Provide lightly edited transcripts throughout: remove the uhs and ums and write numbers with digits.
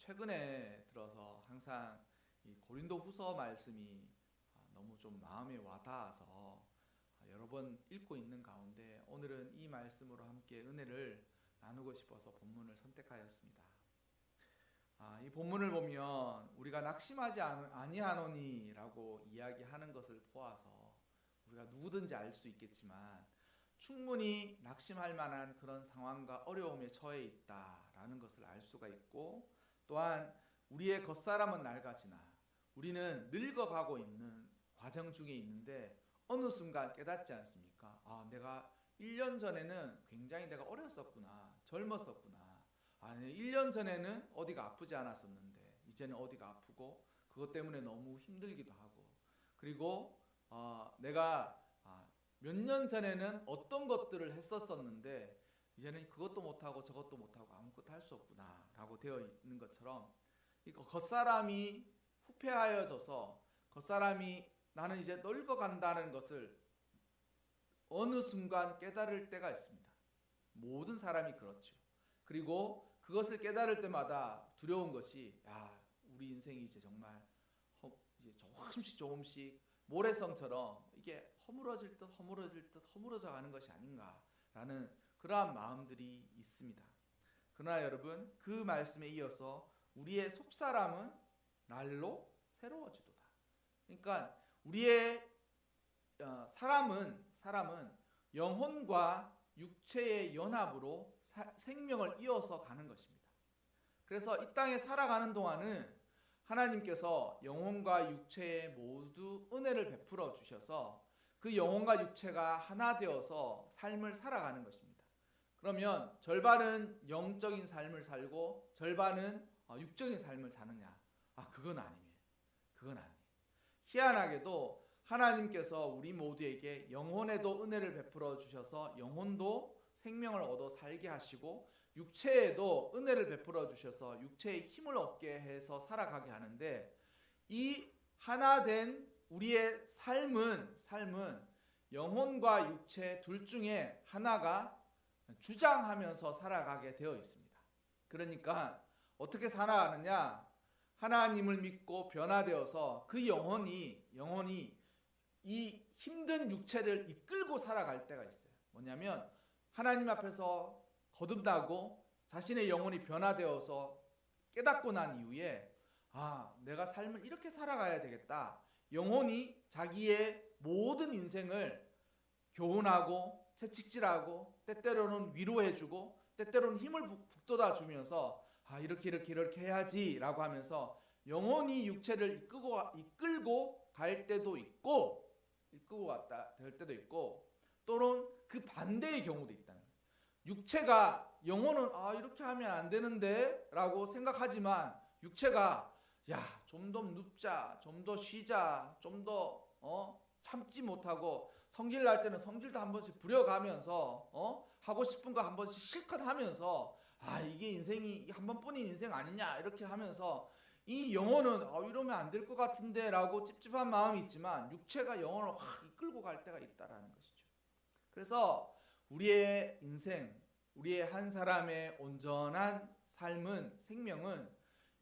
최근에 들어서 항상 이 고린도후서 말씀이 너무 좀 마음에 와닿아서 여러 번 읽고 있는 가운데 오늘은 이 말씀으로 함께 은혜를 나누고 싶어서 본문을 선택하였습니다. 이 본문을 보면 우리가 낙심하지 아니하노니라고 이야기하는 것을 보아서 우리가 누구든지 알 수 있겠지만 충분히 낙심할 만한 그런 상황과 어려움에 처해 있다라는 것을 알 수가 있고, 또한 우리의 겉사람은 낡아지나 우리는 늙어가고 있는 과정 중에 있는데 어느 순간 깨닫지 않습니까? 내가 1년 전에는 굉장히 내가 어렸었구나, 젊었었구나. 1년 전에는 어디가 아프지 않았었는데 이제는 어디가 아프고 그것 때문에 너무 힘들기도 하고, 그리고 내가 몇 년 전에는 어떤 것들을 했었었는데 이제는 그것도 못하고 저것도 못하고 아무것도 할 수 없구나 라고 되어 있는 것처럼, 겉사람이 후패하여져서 겉사람이 나는 이제 늙어간다는 것을 어느 순간 깨달을 때가 있습니다. 모든 사람이 그렇죠. 그리고 그것을 깨달을 때마다 두려운 것이 우리 인생이 이제 정말 이제 조금씩 모래성처럼 이게 허물어질 듯 허물어져 가는 것이 아닌가라는 그러한 마음들이 있습니다. 그러나 여러분, 그 말씀에 이어서 우리의 속사람은 날로 새로워지도다. 그러니까 우리의 사람은 영혼과 육체의 연합으로 생명을 이어서 가는 것입니다. 그래서 이 땅에 살아가는 동안은 하나님께서 영혼과 육체에 모두 은혜를 베풀어 주셔서 그 영혼과 육체가 하나 되어서 삶을 살아가는 것입니다. 그러면 절반은 영적인 삶을 살고 절반은 육적인 삶을 사느냐? 그건 아니에요. 그건 아니에요. 희한하게도 하나님께서 우리 모두에게 영혼에도 은혜를 베풀어 주셔서 영혼도 생명을 얻어 살게 하시고 육체에도 은혜를 베풀어 주셔서 육체의 힘을 얻게 해서 살아가게 하는데, 이 하나 된 우리의 삶은 영혼과 육체 둘 중에 하나가 주장하면서 살아가게 되어 있습니다. 그러니까 어떻게 살아가느냐? 하나님을 믿고 변화되어서 그 영혼이 이 힘든 육체를 이끌고 살아갈 때가 있어요. 뭐냐면 하나님 앞에서 거듭나고 자신의 영혼이 변화되어서 깨닫고 난 이후에 내가 삶을 이렇게 살아가야 되겠다. 영혼이 자기의 모든 인생을 교훈하고 채찍질하고 때때로는 위로해주고 때때로는 힘을 북돋아주면서 이렇게 해야지 라고 하면서 영혼이 육체를 이끌고 갈 때도 있고, 이끌고 갔다 될 때도 있고, 또는 그 반대의 경우도 있다는 거예요. 육체가 영혼은 이렇게 하면 안 되는데 라고 생각하지만 육체가 좀 더 눕자, 좀 더 쉬자, 좀 더 참지 못하고 성질 날 때는 성질도 한 번씩 부려가면서 하고 싶은 거 한 번씩 실컷 하면서 이게 인생이 한 번뿐인 인생 아니냐 이렇게 하면서 이 영혼은 이러면 안 될 것 같은데 라고 찝찝한 마음이 있지만 육체가 영혼을 확 이끌고 갈 때가 있다라는 것이죠. 그래서 우리의 인생, 우리의 한 사람의 온전한 삶은, 생명은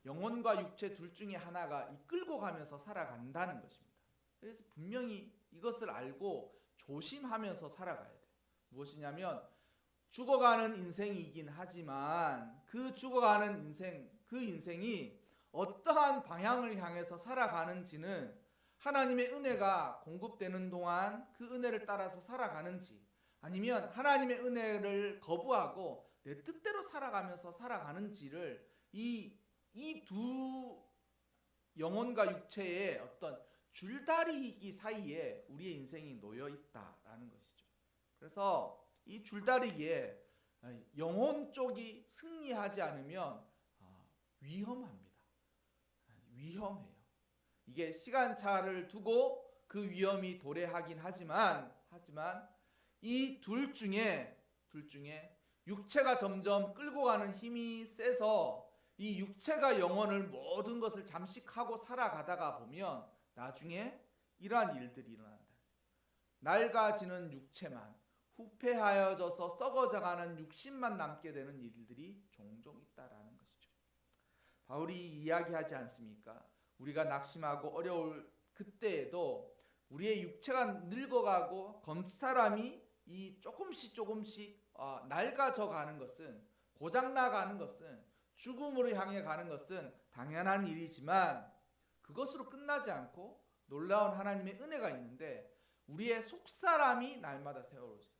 영혼과 육체 둘 중에 하나가 이끌고 가면서 살아간다는 것입니다. 그래서 분명히 이것을 알고 조심하면서 살아가야 돼요. 무엇이냐면 죽어가는 인생이긴 하지만 그 죽어가는 인생, 그 인생이 어떠한 방향을 향해서 살아가는지는 하나님의 은혜가 공급되는 동안 그 은혜를 따라서 살아가는지, 아니면 하나님의 은혜를 거부하고 내 뜻대로 살아가면서 살아가는지를 이 두 영혼과 육체의 어떤 줄다리기 사이에 우리의 인생이 놓여 있다라는 것이죠. 그래서 이 줄다리기에 영혼 쪽이 승리하지 않으면 위험합니다. 위험해요. 이게 시간차를 두고 그 위험이 도래하긴 하지만 이 둘 중에 육체가 점점 끌고 가는 힘이 세서 이 육체가 영혼을 모든 것을 잠식하고 살아가다가 보면 나중에 이러한 일들이 일어난다. 낡아지는 육체만, 후패하여져서 썩어져가는 육신만 남게 되는 일들이 종종 있다라는 것이죠. 바울이 이야기하지 않습니까? 우리가 낙심하고 어려울 그때에도 우리의 육체가 늙어가고 겉사람이 이 조금씩 낡아져 가는 것은, 고장나가는 것은, 죽음으로 향해 가는 것은 당연한 일이지만 그것으로 끝나지 않고 놀라운 하나님의 은혜가 있는데, 우리의 속사람이 날마다 세워져요.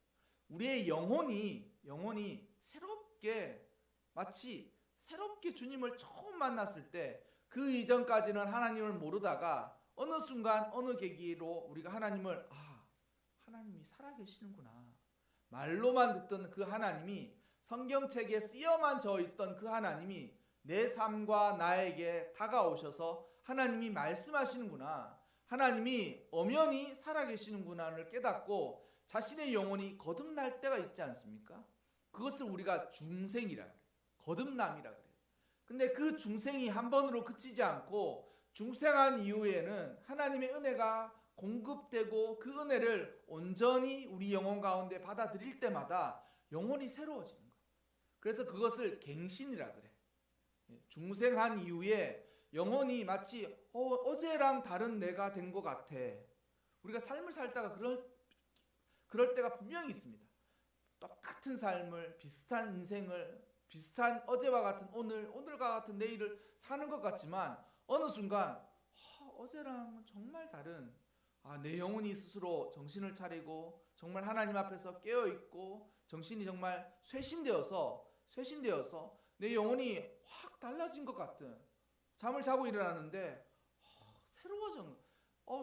우리의 영혼이 새롭게, 마치 새롭게 주님을 처음 만났을 때 그 이전까지는 하나님을 모르다가 어느 순간 어느 계기로 우리가 하나님을 하나님이 살아계시는구나, 말로만 듣던 그 하나님이, 성경책에 쓰여만 져 있던 그 하나님이 내 삶과 나에게 다가오셔서 하나님이 말씀하시는구나, 하나님이 엄연히 살아계시는구나를 깨닫고 자신의 영혼이 거듭날 때가 있지 않습니까? 그것을 우리가 중생이라 그래요. 거듭남이라 그래요. 근데 그 중생이 한 번으로 그치지 않고 중생한 이후에는 하나님의 은혜가 공급되고 그 은혜를 온전히 우리 영혼 가운데 받아들일 때마다 영혼이 새로워지는 거예요. 그래서 그것을 갱신이라 그래. 중생한 이후에 영혼이 마치 어제랑 다른 내가 된 것 같아. 우리가 삶을 살다가 그럴 때가 분명히 있습니다. 똑같은 삶을, 비슷한 인생을, 비슷한 어제와 같은 오늘과 같은 내일을 사는 것 같지만 어느 순간 어제랑 정말 다른, 내 영혼이 스스로 정신을 차리고 정말 하나님 앞에서 깨어있고 정신이 정말 쇄신되어서 내 영혼이 확 달라진 것 같은, 잠을 자고 일어났는데 새로워진,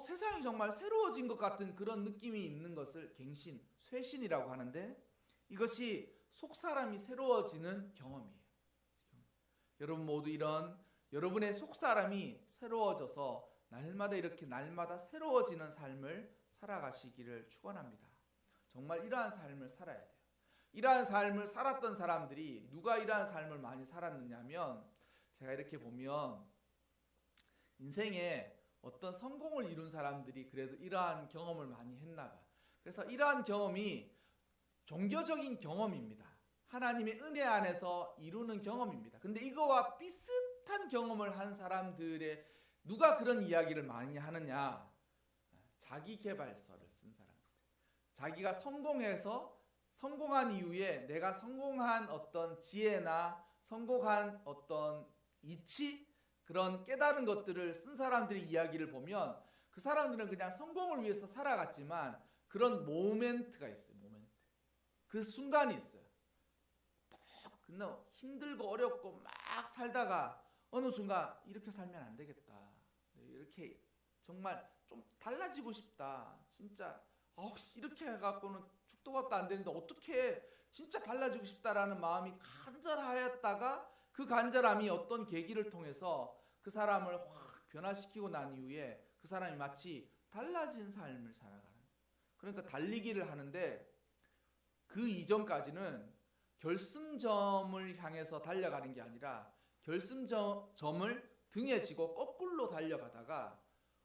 세상이 정말 새로워진 것 같은 그런 느낌이 있는 것을 갱신, 쇄신이라고 하는데, 이것이 속사람이 새로워지는 경험이에요. 여러분 모두 이런 여러분의 속사람이 새로워져서 날마다 새로워지는 삶을 살아가시기를 축원합니다. 정말 이러한 삶을 살아야 돼요. 이러한 삶을 살았던 사람들이 누가 이러한 삶을 많이 살았느냐면, 제가 이렇게 보면 인생에 어떤 성공을 이룬 사람들이 그래도 이러한 경험을 많이 했나 봐. 그래서 이러한 경험이 종교적인 경험입니다. 하나님의 은혜 안에서 이루는 경험입니다. 근데 이거와 비슷한 경험을 한 사람들의, 누가 그런 이야기를 많이 하느냐? 자기계발서를 쓴 사람들. 자기가 성공한 이후에 내가 성공한 어떤 지혜나 성공한 어떤 이치, 그런 깨달은 것들을 쓴 사람들의 이야기를 보면 그 사람들은 그냥 성공을 위해서 살아갔지만 그런 모멘트가 있어요. 그 순간이 있어요. 근데 힘들고 어렵고 막 살다가 어느 순간 이렇게 살면 안 되겠다, 이렇게 정말 좀 달라지고 싶다, 진짜 이렇게 해갖고는 죽도 밥도 안 되는데 어떻게 진짜 달라지고 싶다라는 마음이 간절하였다가 그 간절함이 어떤 계기를 통해서 그 사람을 확 변화시키고 난 이후에 그 사람이 마치 달라진 삶을 살아가는, 그러니까 달리기를 하는데 그 이전까지는 결승점을 향해서 달려가는 게 아니라 결승점을 등에 지고 거꾸로 달려가다가,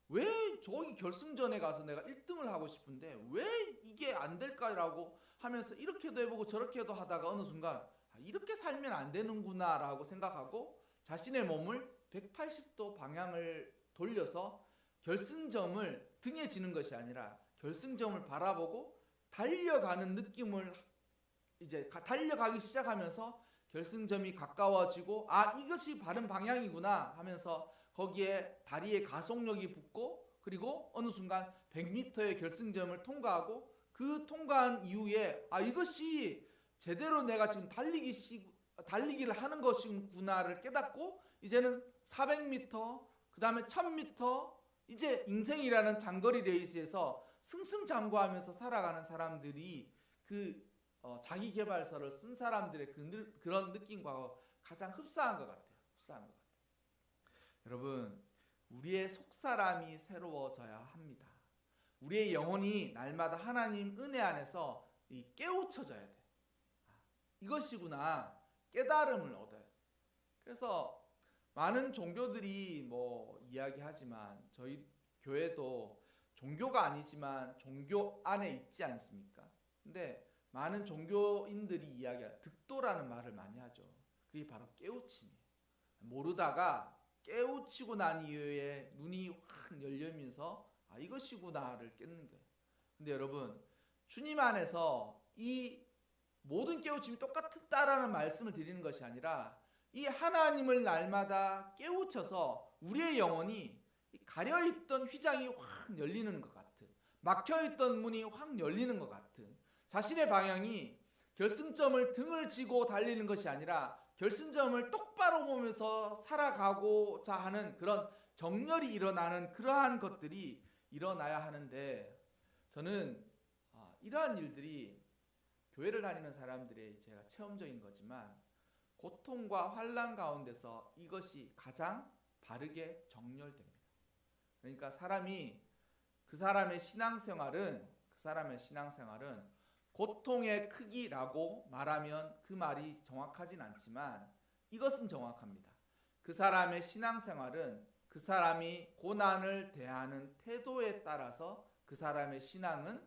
왜 저기 결승전에 가서 내가 1등을 하고 싶은데 왜 이게 안 될까라고 하면서 이렇게도 해보고 저렇게도 하다가 어느 순간 이렇게 살면 안 되는구나 라고 생각하고 자신의 몸을 180도 방향을 돌려서 결승점을 등에 지는 것이 아니라 결승점을 바라보고 달려가는 느낌을 이제 달려가기 시작하면서 결승점이 가까워지고 이것이 바른 방향이구나 하면서 거기에 다리에 가속력이 붙고, 그리고 어느 순간 100m의 결승점을 통과하고 그 통과한 이후에 이것이 제대로 내가 지금 달리기를 하는 것이구나를 깨닫고 이제는 400m, 그 다음에 1000m, 이제 인생이라는 장거리 레이스에서 승승장구하면서 살아가는 사람들이 그 자기계발서를 쓴 사람들의 그런 느낌과 가장 흡사한 것 같아요. 여러분, 우리의 속사람이 새로워져야 합니다. 우리의 영혼이 날마다 하나님 은혜 안에서 깨우쳐져야 돼. 이것이구나, 깨달음을 얻어요. 그래서 많은 종교들이 이야기하지만 저희 교회도 종교가 아니지만 종교 안에 있지 않습니까? 근데 많은 종교인들이 이야기할 득도라는 말을 많이 하죠. 그게 바로 깨우침이에요. 모르다가 깨우치고 난 이후에 눈이 확 열리면서 이것이구나를 깨닫는 거예요. 근데 여러분, 주님 안에서 이 모든 깨우침이 똑같다라는 말씀을 드리는 것이 아니라 이 하나님을 날마다 깨우쳐서 우리의 영혼이 가려있던 휘장이 확 열리는 것 같은, 막혀있던 문이 확 열리는 것 같은, 자신의 방향이 결승점을 등을 지고 달리는 것이 아니라 결승점을 똑바로 보면서 살아가고자 하는 그런 정렬이 일어나는 그러한 것들이 일어나야 하는데, 저는 이러한 일들이 교회를 다니는 사람들의 제가 체험적인 거지만 고통과 환난 가운데서 이것이 가장 바르게 정렬됩니다. 그러니까 그 사람의 신앙생활은 고통의 크기라고 말하면 그 말이 정확하진 않지만 이것은 정확합니다. 그 사람의 신앙생활은 그 사람이 고난을 대하는 태도에 따라서 그 사람의 신앙의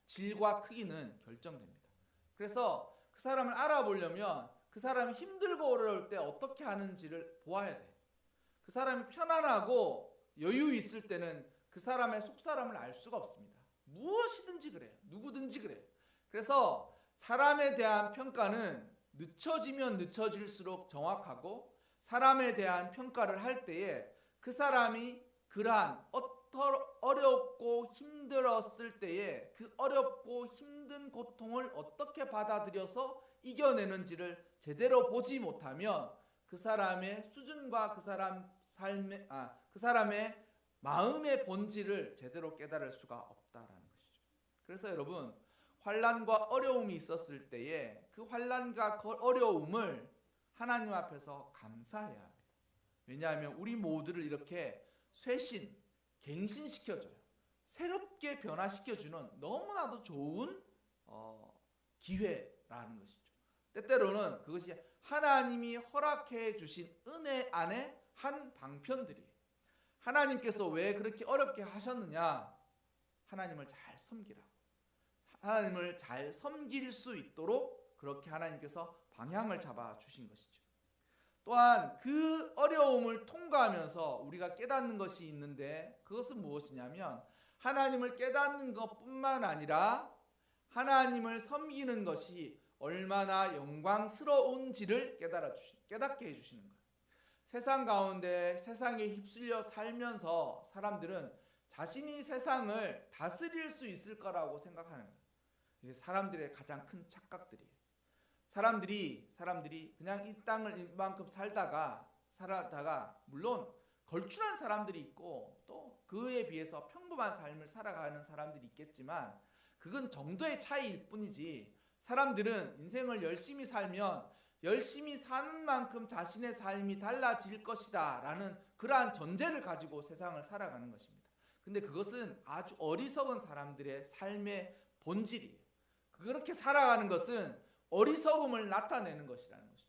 질과 크기는 결정됩니다. 그래서 그 사람을 알아보려면 그 사람이 힘들고 어려울 때 어떻게 하는지를 보아야 돼요. 그 사람이 편안하고 여유 있을 때는 그 사람의 속사람을 알 수가 없습니다. 무엇이든지 그래요. 누구든지 그래요. 그래서 사람에 대한 평가는 늦춰지면 늦춰질수록 정확하고, 사람에 대한 평가를 할 때에 그 사람이 그러한 어렵고 힘들었을 때에 그 어렵고 힘든 고통을 어떻게 받아들여서 이겨내는지를 제대로 보지 못하면 그 사람의 수준과 그 사람의 마음의 본질을 제대로 깨달을 수가 없다라는 것이죠. 그래서 여러분, 환난과 어려움이 있었을 때에 그 환난과 어려움을 하나님 앞에서 감사해야 합니다. 왜냐하면 우리 모두를 이렇게 갱신시켜줘요. 새롭게 변화시켜주는 너무나도 좋은 기회라는 것이죠. 때때로는 그것이 하나님이 허락해 주신 은혜 안에 한 방편들이에요. 하나님께서 왜 그렇게 어렵게 하셨느냐? 하나님을 잘 섬기라고. 하나님을 잘 섬길 수 있도록 그렇게 하나님께서 방향을 잡아 주신 것이죠. 또한 그 어려움을 통과하면서 우리가 깨닫는 것이 있는데, 그것은 무엇이냐면 하나님을 깨닫는 것뿐만 아니라 하나님을 섬기는 것이 얼마나 영광스러운지를 깨닫게 해주시는 거예요. 세상 가운데 세상에 휩쓸려 살면서 사람들은 자신이 세상을 다스릴 수 있을 거라고 생각하는 거예요. 이게 사람들의 가장 큰 착각들이에요. 사람들이 그냥 이 땅을 이만큼 살다가 물론 걸출한 사람들이 있고 또 그에 비해서 평범한 삶을 살아가는 사람들이 있겠지만 그건 정도의 차이일 뿐이지, 사람들은 인생을 열심히 살면 열심히 사는 만큼 자신의 삶이 달라질 것이다 라는 그러한 전제를 가지고 세상을 살아가는 것입니다. 근데 그것은 아주 어리석은 사람들의 삶의 본질이에요. 그렇게 살아가는 것은 어리석음을 나타내는 것이라는 것이죠.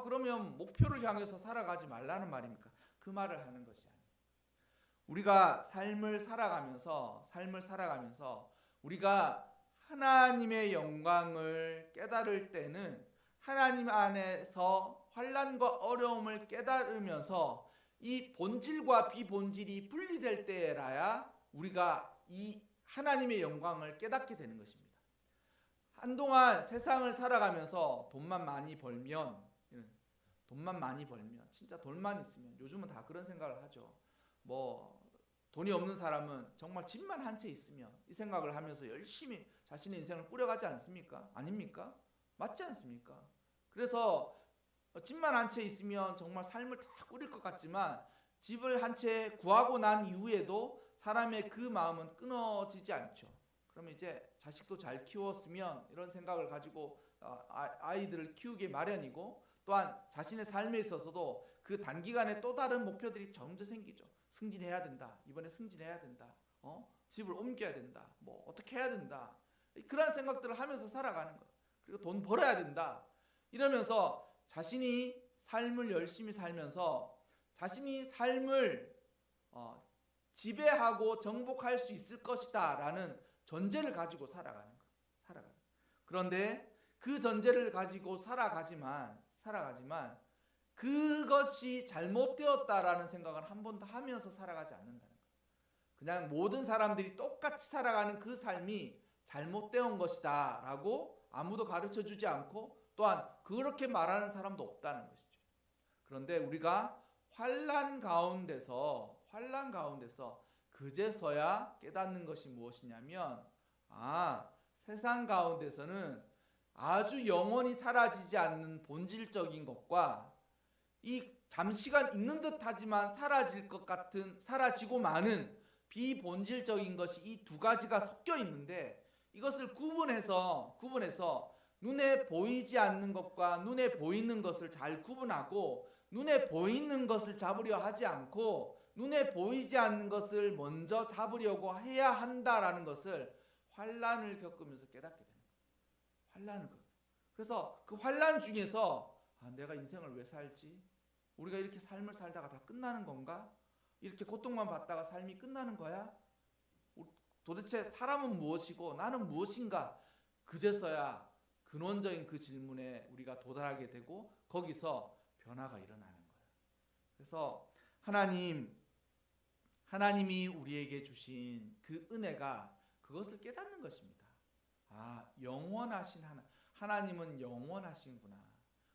그러면 목표를 향해서 살아가지 말라는 말입니까? 그 말을 하는 것이 아니에요. 우리가 삶을 살아가면서 우리가 하나님의 영광을 깨달을 때는 하나님 안에서 환난과 어려움을 깨달으면서 이 본질과 비본질이 분리될 때라야 우리가 이 하나님의 영광을 깨닫게 되는 것입니다. 한동안 세상을 살아가면서 돈만 많이 벌면 진짜 돈만 있으면, 요즘은 다 그런 생각을 하죠. 돈이 없는 사람은 정말 집만 한 채 있으면 이 생각을 하면서 열심히 자신의 인생을 꾸려가지 않습니까? 아닙니까? 맞지 않습니까? 그래서 집만 한 채 있으면 정말 삶을 다 꾸릴 것 같지만 집을 한 채 구하고 난 이후에도 사람의 그 마음은 끊어지지 않죠. 그러면 이제 자식도 잘 키웠으면 이런 생각을 가지고 아이들을 키우기 마련이고, 또한 자신의 삶에 있어서도 그 단기간에 또 다른 목표들이 점점 생기죠. 승진해야 된다. 이번에 승진해야 된다. 집을 옮겨야 된다. 어떻게 해야 된다. 그런 생각들을 하면서 살아가는 거예요. 그리고 돈 벌어야 된다. 이러면서 자신이 삶을 열심히 살면서 자신이 삶을 지배하고 정복할 수 있을 것이다 라는 전제를 가지고 살아가는 거예요. 그런데 그 전제를 가지고 살아가지만 그것이 잘못되었다라는 생각을 한 번도 하면서 살아가지 않는다는 거예요. 그냥 모든 사람들이 똑같이 살아가는 그 삶이 잘못되은 것이다 라고 아무도 가르쳐 주지 않고 또한 그렇게 말하는 사람도 없다는 것이죠. 그런데 우리가 환난 가운데서 그제서야 깨닫는 것이 무엇이냐면 세상 가운데서는 아주 영원히 사라지지 않는 본질적인 것과 이 잠시간 있는 듯 하지만 사라질 것 같은 사라지고 마는 비본질적인 것이 이 두 가지가 섞여 있는데 이것을 구분해서 눈에 보이지 않는 것과 눈에 보이는 것을 잘 구분하고 눈에 보이는 것을 잡으려 하지 않고 눈에 보이지 않는 것을 먼저 잡으려고 해야 한다라는 것을 환난을 겪으면서 깨닫게 되는 거예요. 환난을 겪어요. 그래서 그 환난 중에서 내가 인생을 왜 살지? 우리가 이렇게 삶을 살다가 다 끝나는 건가? 이렇게 고통만 받다가 삶이 끝나는 거야? 도대체 사람은 무엇이고 나는 무엇인가? 그제서야 근원적인 그 질문에 우리가 도달하게 되고 거기서 변화가 일어나는 거예요. 그래서 하나님이 우리에게 주신 그 은혜가 그것을 깨닫는 것입니다. 영원하신 하나님은 영원하신구나.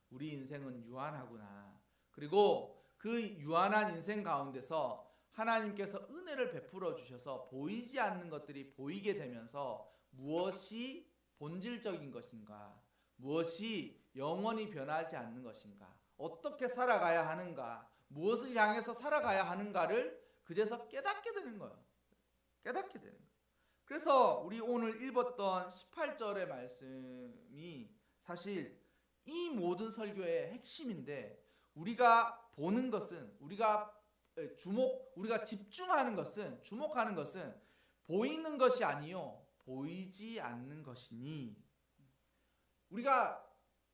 우리 인생은 유한하구나. 그리고 그 유한한 인생 가운데서 하나님께서 은혜를 베풀어 주셔서 보이지 않는 것들이 보이게 되면서 무엇이 본질적인 것인가, 무엇이 영원히 변하지 않는 것인가, 어떻게 살아가야 하는가, 무엇을 향해서 살아가야 하는가를 그제서 깨닫게 되는 거예요. 깨닫게 되는 거예요. 그래서 우리 오늘 읽었던 18절의 말씀이 사실 이 모든 설교의 핵심인데 우리가 보는 것은 우리가 집중하는 것은 주목하는 것은 보이는 것이 아니요 보이지 않는 것이니 우리가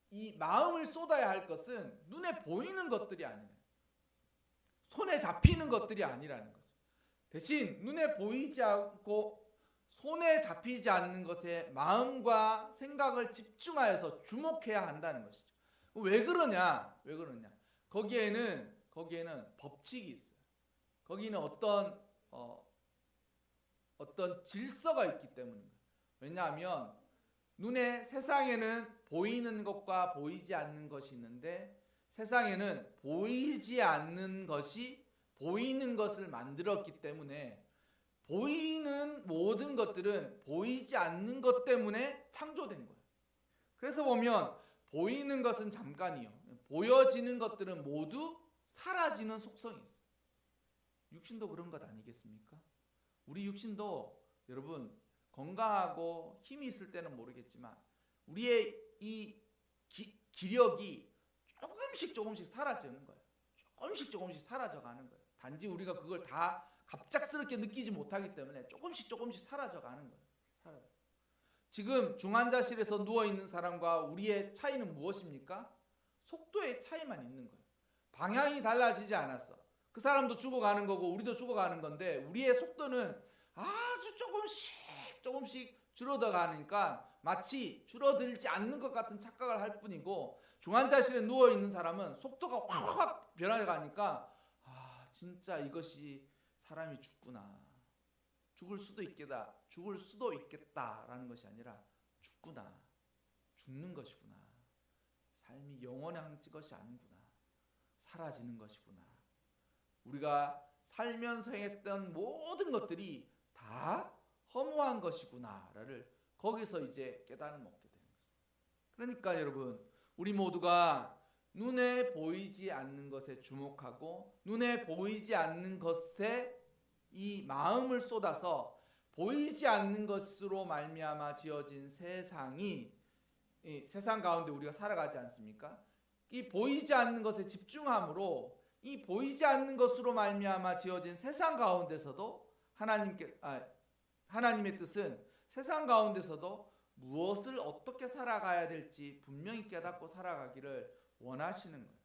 이 마음을 쏟아야 할 것은 눈에 보이는 것들이 아니라 손에 잡히는 것들이 아니라는 거죠. 대신 눈에 보이지 않고 손에 잡히지 않는 것에 마음과 생각을 집중하여서 주목해야 한다는 것이죠. 왜 그러냐? 거기에는 법칙이 있어요. 거기는 어떤 질서가 있기 때문입니다. 왜냐하면 세상에는 보이는 것과 보이지 않는 것이 있는데 세상에는 보이지 않는 것이 보이는 것을 만들었기 때문에 보이는 모든 것들은 보이지 않는 것 때문에 창조된 거예요. 그래서 보면 보이는 것은 잠깐이요. 보여지는 것들은 모두 사라지는 속성이 있어요. 육신도 그런 것 아니겠습니까? 우리 육신도 여러분 건강하고 힘이 있을 때는 모르겠지만 우리의 이 기력이 조금씩 사라지는 거예요. 조금씩 사라져가는 거예요. 단지 우리가 그걸 다 갑작스럽게 느끼지 못하기 때문에 조금씩 사라져가는 거예요. 지금 중환자실에서 누워있는 사람과 우리의 차이는 무엇입니까? 속도의 차이만 있는 거예요. 방향이 달라지지 않았어. 그 사람도 죽어가는 거고 우리도 죽어가는 건데 우리의 속도는 아주 조금씩 줄어들어가니까 마치 줄어들지 않는 것 같은 착각을 할 뿐이고 중환자실에 누워있는 사람은 속도가 확 변해가니까 진짜 이것이 사람이 죽구나. 죽을 수도 있겠다라는 것이 아니라 죽구나. 죽는 것이구나. 삶이 영원한 것이 아니구나. 사라지는 것이구나. 우리가 살면서 했던 모든 것들이 다 허무한 것이구나를 거기서 이제 깨달음을 얻게 되는 거죠. 그러니까 여러분 우리 모두가 눈에 보이지 않는 것에 주목하고 눈에 보이지 않는 것에 이 마음을 쏟아서 보이지 않는 것으로 말미암아 지어진 세상이 세상 가운데 우리가 살아가지 않습니까? 이 보이지 않는 것에 집중함으로 이 보이지 않는 것으로 말미암아 지어진 세상 가운데서도 하나님의 뜻은 세상 가운데서도 무엇을 어떻게 살아가야 될지 분명히 깨닫고 살아가기를 원하시는 거예요.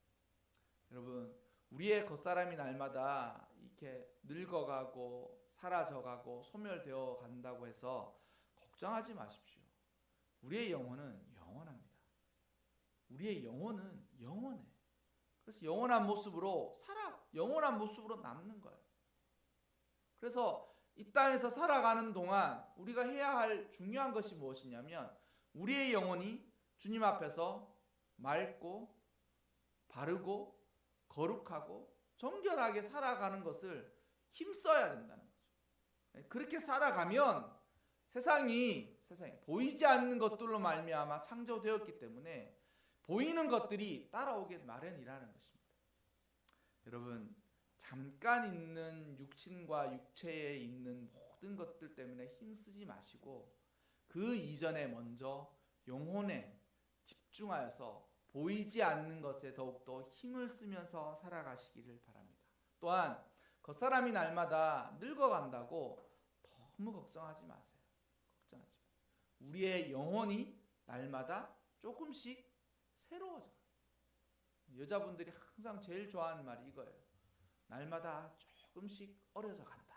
여러분 우리의 겉사람이 날마다 이렇게 늙어가고 사라져가고 소멸되어 간다고 해서 걱정하지 마십시오. 우리의 영혼은 영원합니다. 우리의 영혼은 영원해. 그래서 영원한 모습으로 영원한 모습으로 남는 거예요. 그래서 이 땅에서 살아가는 동안 우리가 해야 할 중요한 것이 무엇이냐면 우리의 영혼이 주님 앞에서 맑고 바르고 거룩하고 정결하게 살아가는 것을 힘써야 된다는 거죠. 그렇게 살아가면 세상이 보이지 않는 것들로 말미암아 창조되었기 때문에 보이는 것들이 따라오게 마련이라는 것입니다. 여러분, 잠깐 있는 육신과 육체에 있는 모든 것들 때문에 힘쓰지 마시고 그 이전에 먼저 영혼에 집중하여서 보이지 않는 것에 더욱더 힘을 쓰면서 살아가시기를 바랍니다. 또한 겉사람이 날마다 늙어간다고 너무 걱정하지 마세요. 걱정하지 마세요. 우리의 영혼이 날마다 조금씩 새로워져요. 여자분들이 항상 제일 좋아하는 말이 이거예요. 날마다 조금씩 어려져 간다.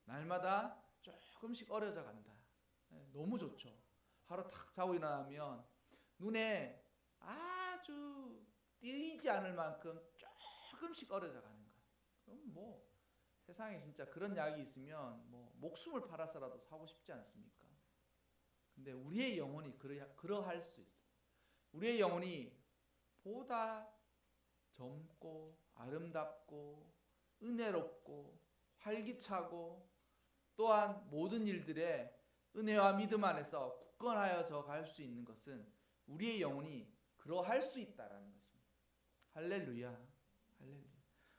날마다 조금씩 어려져 간다. 너무 좋죠. 하루 탁 자고 일어나면 눈에 아주 띄지 않을 만큼 조금씩 어려져 가는 거예요. 그럼 뭐 세상에 진짜 그런 약이 있으면 뭐 목숨을 팔아서라도 사고 싶지 않습니까? 근데 우리의 영혼이 그러할 수 있어요. 우리의 영혼이 보다 젊고 아름답고 은혜롭고 활기차고 또한 모든 일들에 은혜와 믿음 안에서 굳건하여져 갈 수 있는 것은 우리의 영혼이 그러할 수 있다라는 것입니다. 할렐루야. 할렐루야.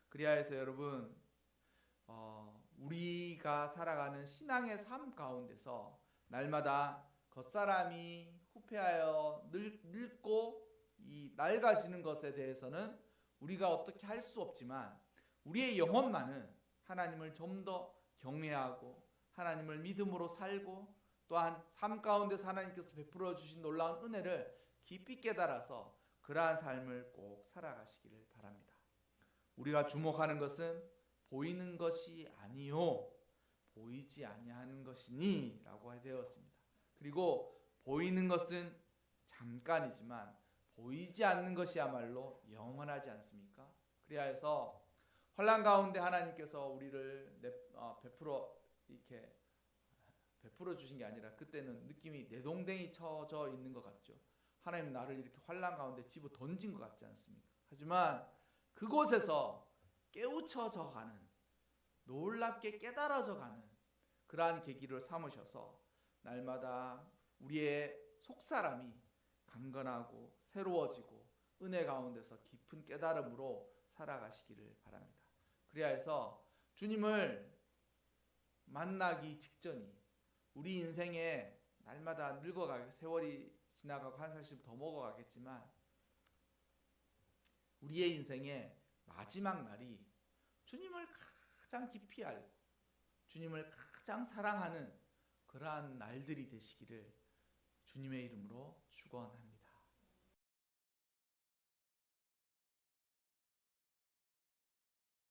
그리하여서 여러분, 우리가 살아가는 신앙의 삶 가운데서 날마다 겉사람이 후패하여 늙고 낡아지는 것에 대해서는 우리가 어떻게 할 수 없지만 우리의 영혼만은 하나님을 좀 더 경외하고 하나님을 믿음으로 살고 또한 삶 가운데서 하나님께서 베풀어 주신 놀라운 은혜를 깊이 깨달아서 그러한 삶을 꼭 살아가시기를 바랍니다. 우리가 주목하는 것은 보이는 것이 아니요 보이지 아니하는 것이니 라고 되었습니다. 그리고 보이는 것은 잠깐이지만 보이지 않는 것이야말로 영원하지 않습니까? 그리하여서 환난 가운데 하나님께서 우리를 베풀어 주신 게 아니라 그때는 느낌이 내동댕이 쳐져 있는 것 같죠. 하나님 나를 이렇게 환난 가운데 집어 던진 것 같지 않습니까? 하지만 그곳에서 깨우쳐져 가는, 놀랍게 깨달아져 가는 그러한 계기를 삼으셔서 날마다 우리의 속사람이 강건하고 새로워지고 은혜 가운데서 깊은 깨달음으로 살아가시기를 바랍니다. 그리하여서 주님을 만나기 직전이 우리 인생에 날마다 늙어가게 세월이 지나가고 한 살씩 더 먹어가겠지만 우리의 인생의 마지막 날이 주님을 가장 깊이 알고 주님을 가장 사랑하는 그러한 날들이 되시기를 주님의 이름으로 축원합니다.